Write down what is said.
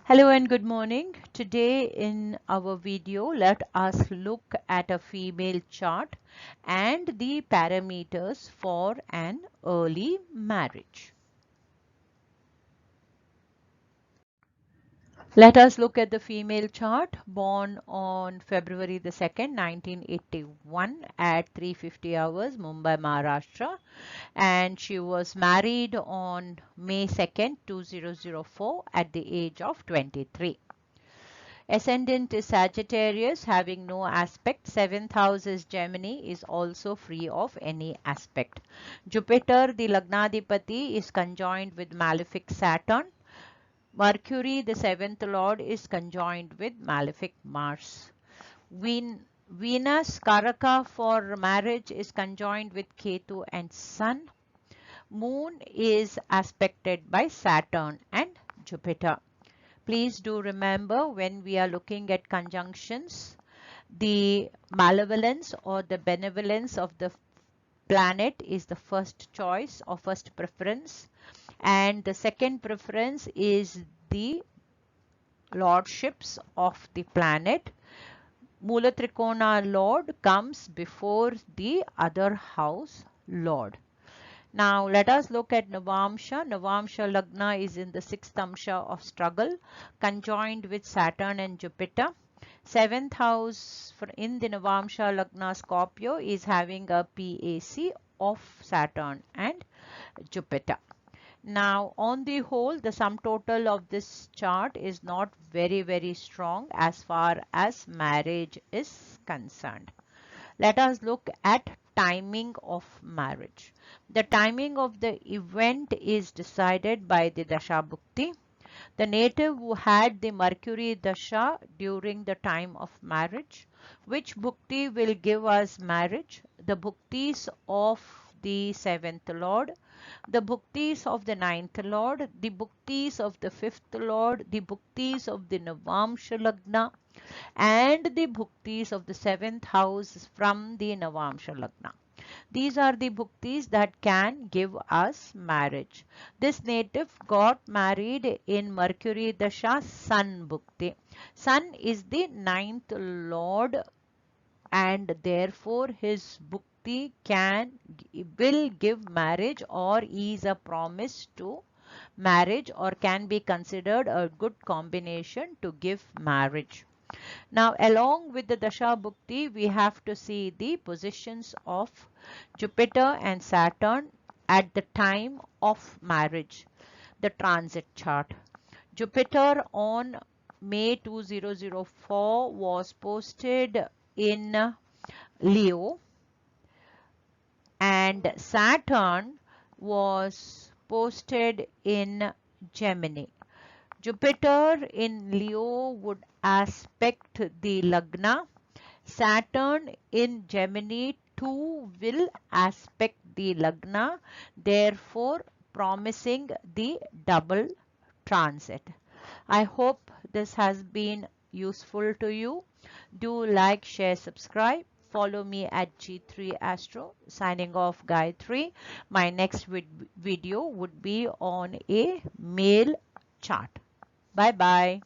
Hello and good morning. Today in our video, let us look at a female chart and the parameters for an early marriage. Let us look at the female chart born on February the 2nd, 1981 at 3:50 hours, Mumbai, Maharashtra. And she was married on May 2nd, 2004 at the age of 23. Ascendant is Sagittarius, having no aspect. Seventh house is Gemini, is also free of any aspect. Jupiter, the Lagnadipati, is conjoined with malefic Saturn. Mercury, the seventh lord, is conjoined with malefic Mars. Venus, Karaka for marriage, is conjoined with Ketu and Sun. Moon is aspected by Saturn and Jupiter. Please do remember, when we are looking at conjunctions, the malevolence or the benevolence of the planet is the first choice or first preference, and the second preference is the lordships of the planet. Mula Trikona Lord comes before the other house Lord. Now let us look at Navamsha. Navamsha lagna is in the sixth amsha of struggle, conjoined with Saturn and Jupiter. Seventh house in the Navamsha lagna Scorpio is having a PAC of Saturn and Jupiter. Now on the whole, the sum total of this chart is not very strong as far as marriage is concerned. Let us look at timing of marriage. The timing of the event is decided by the Dasha Bukthi. The native who had the Mercury Dasha during the time of marriage, which Bukti will give us marriage? The Buktis of the seventh lord, the Buktis of the ninth lord, the Buktis of the fifth lord, the Buktis of the Navamsha Lagna, and the Bhuktis of the seventh house from the Navamsha Lagna. These are the Bhuktis that can give us marriage. This native got married in Mercury Dasha Sun Bhukti. Sun is the ninth lord, and therefore his Bhukti will give marriage, or is a promise to marriage, or can be considered a good combination to give marriage. Now, along with the Dasha Bhukti, we have to see the positions of Jupiter and Saturn at the time of marriage, the transit chart. Jupiter on May 2004 was posted in Leo, and Saturn was posted in Gemini. Jupiter in Leo would aspect the lagna. Saturn in Gemini too will aspect the lagna, therefore promising the double transit. I hope this has been useful to you. Do like, share, subscribe. Follow me at G3 Astro. Signing off, Gayatri. My next video would be on a male chart. Bye bye.